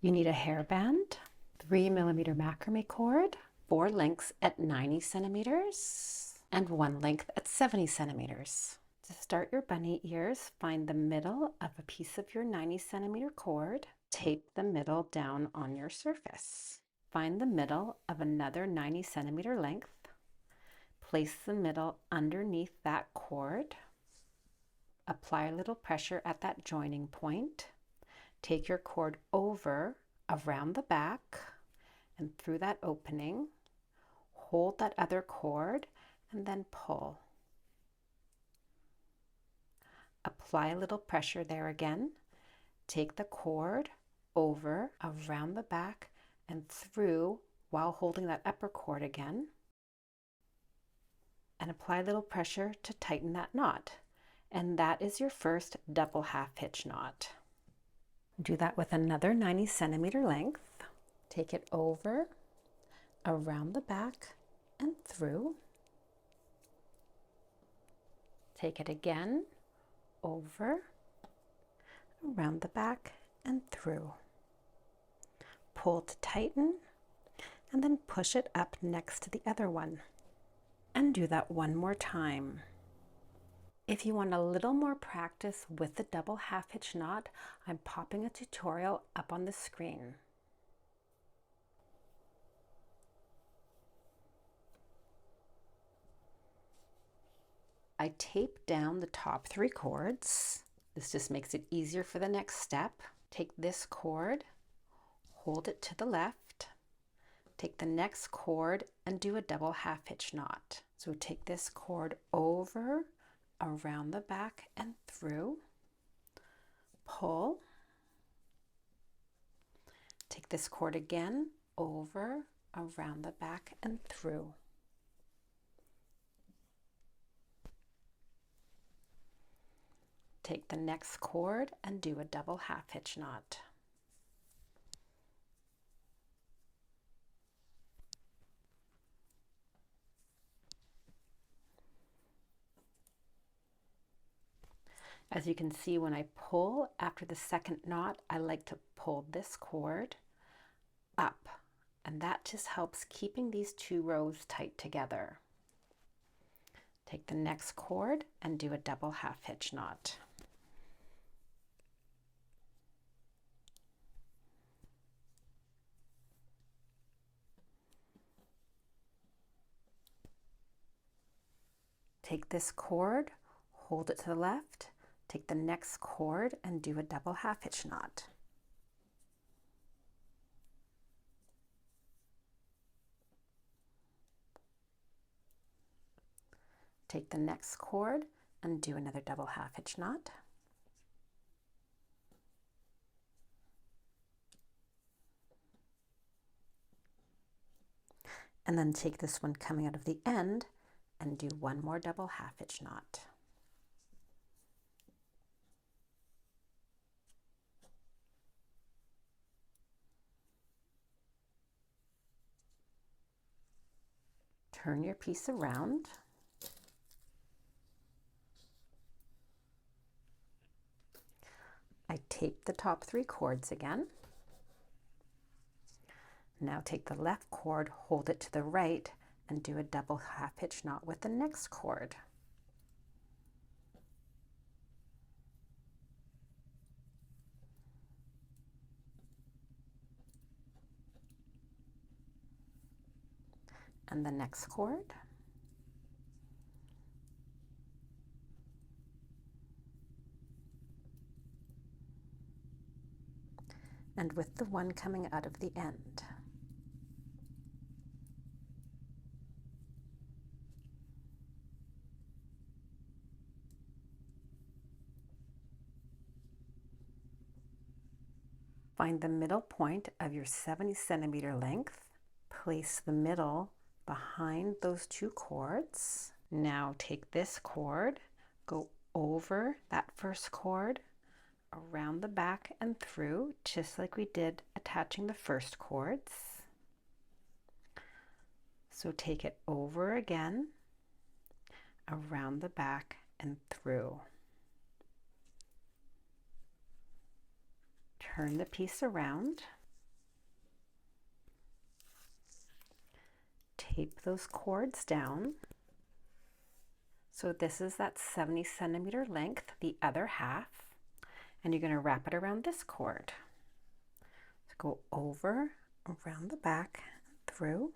You need a hairband, 3mm macrame cord, 4 lengths at 90 centimeters, and 1 length at 70 centimeters. To start your bunny ears, find the middle of a piece of your 90 centimeter cord. Tape the middle down on your surface. Find the middle of another 90 centimeter length. Place the middle underneath that cord. Apply a little pressure at that joining point. Take your cord over around the back and through that opening. Hold that other cord and then pull. Apply a little pressure there again. Take the cord over around the back and through while holding that upper cord again. And apply a little pressure to tighten that knot. And that is your first double half hitch knot. Do that with another 90 centimeter length. Take it over, around the back, and through. Take it again, over, around the back, and through. Pull to tighten, and then push it up next to the other one. And do that one more time. If you want a little more practice with the double half hitch knot, I'm popping a tutorial up on the screen. I tape down the top 3 cords. This just makes it easier for the next step. Take this cord, hold it to the left, take the next cord and do a double half hitch knot. So take this cord over, around the back and through, pull, take this cord again, over, around the back and through. Take the next cord and do a double half hitch knot. As you can see, when I pull after the second knot, I like to pull this cord up, and that just helps keeping these 2 rows tight together. Take the next cord and do a double half hitch knot. Take this cord, hold it to the left, take the next cord and do a double half hitch knot. Take the next cord and do another double half hitch knot. And then take this one coming out of the end and do one more double half hitch knot. Turn your piece around. I tape the top 3 cords again. Now take the left cord, hold it to the right, and do a double half hitch knot with the next cord. And the next cord. And with the one coming out of the end. Find the middle point of your 70 centimeter length. Place the middle behind those 2 cords. Now take this cord, go over that first cord, around the back and through, just like we did attaching the first cords. So take it over again, around the back and through. Turn the piece around. tape those cords down. So this is that 70 centimeter length, the other half, and you're going to wrap it around this cord. So go over, around the back, through,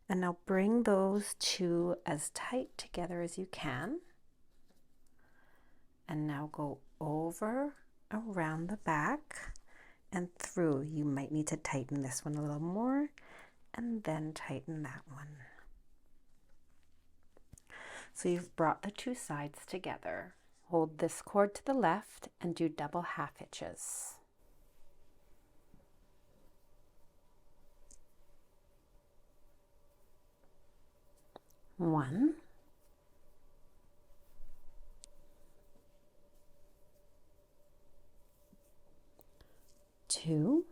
and now bring those two as tight together as you can. And now go over, around the back, and through. You might need to tighten this one a little more, and then tighten that one. So you've brought the two sides together. Hold this cord to the left and do double half hitches. One, two,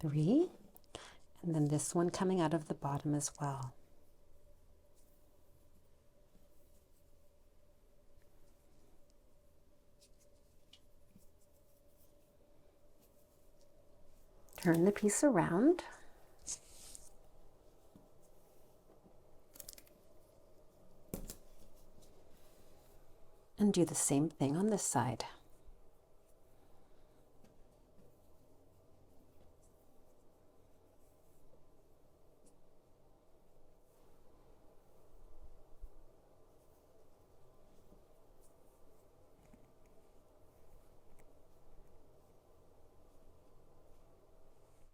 three, and then this one coming out of the bottom as well. Turn the piece around. And do the same thing on this side.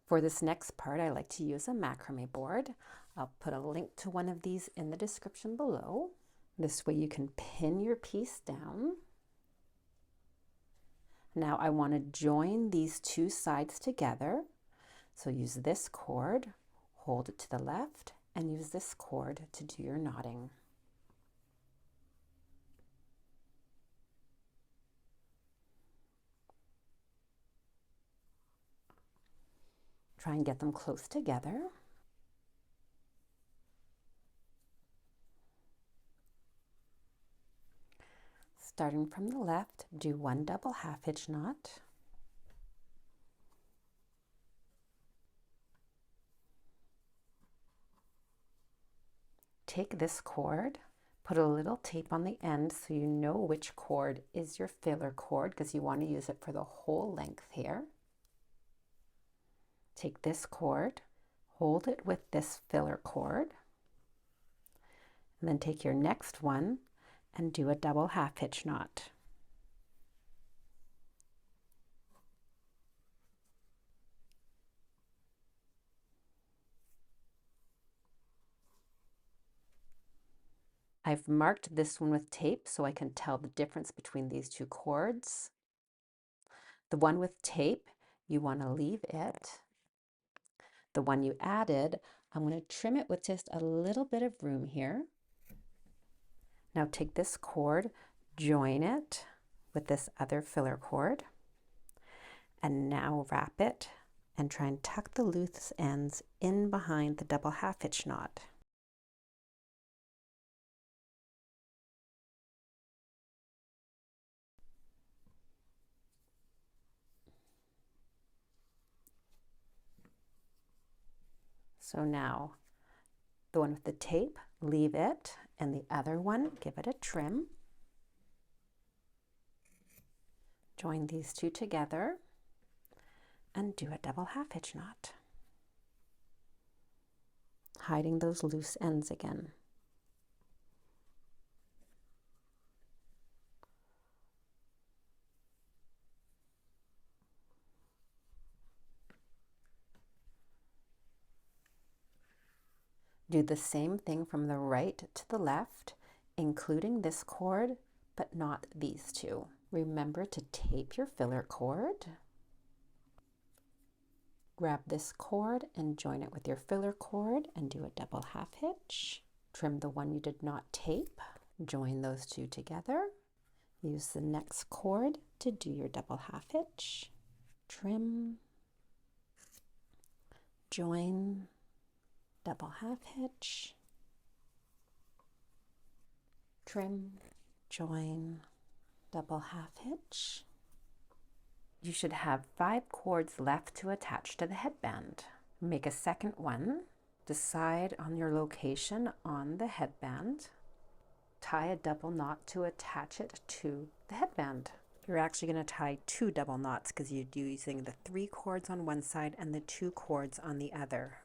For this next part, I like to use a macrame board. I'll put a link to one of these in the description below. This way you can pin your piece down. Now I want to join these two sides together. So use this cord, hold it to the left, and use this cord to do your knotting. Try and get them close together. Starting from the left, do one double half hitch knot. Take this cord, put a little tape on the end so you know which cord is your filler cord, because you want to use it for the whole length here. Take this cord, hold it with this filler cord, and then take your next one and do a double half hitch knot. I've marked this one with tape so I can tell the difference between these two cords. The one with tape, you want to leave it. The one you added, I'm going to trim it with just a little bit of room here. Now take this cord, join it with this other filler cord, and now wrap it and try and tuck the loose ends in behind the double half hitch knot. So now the one with the tape, leave it, and the other one, give it a trim. Join these two together and do a double half hitch knot, hiding those loose ends again. Do the same thing from the right to the left, including this cord, but not these two. Remember to tape your filler cord. Grab this cord and join it with your filler cord and do a double half hitch. Trim the one you did not tape. Join those two together. Use the next cord to do your double half hitch. Trim. Join. Double half hitch, trim, join, double half hitch. You should have 5 cords left to attach to the headband. Make a second one. Decide on your location on the headband. Tie a double knot to attach it to the headband. You're actually going to tie 2 double knots because you're using the 3 cords on one side and the 2 cords on the other.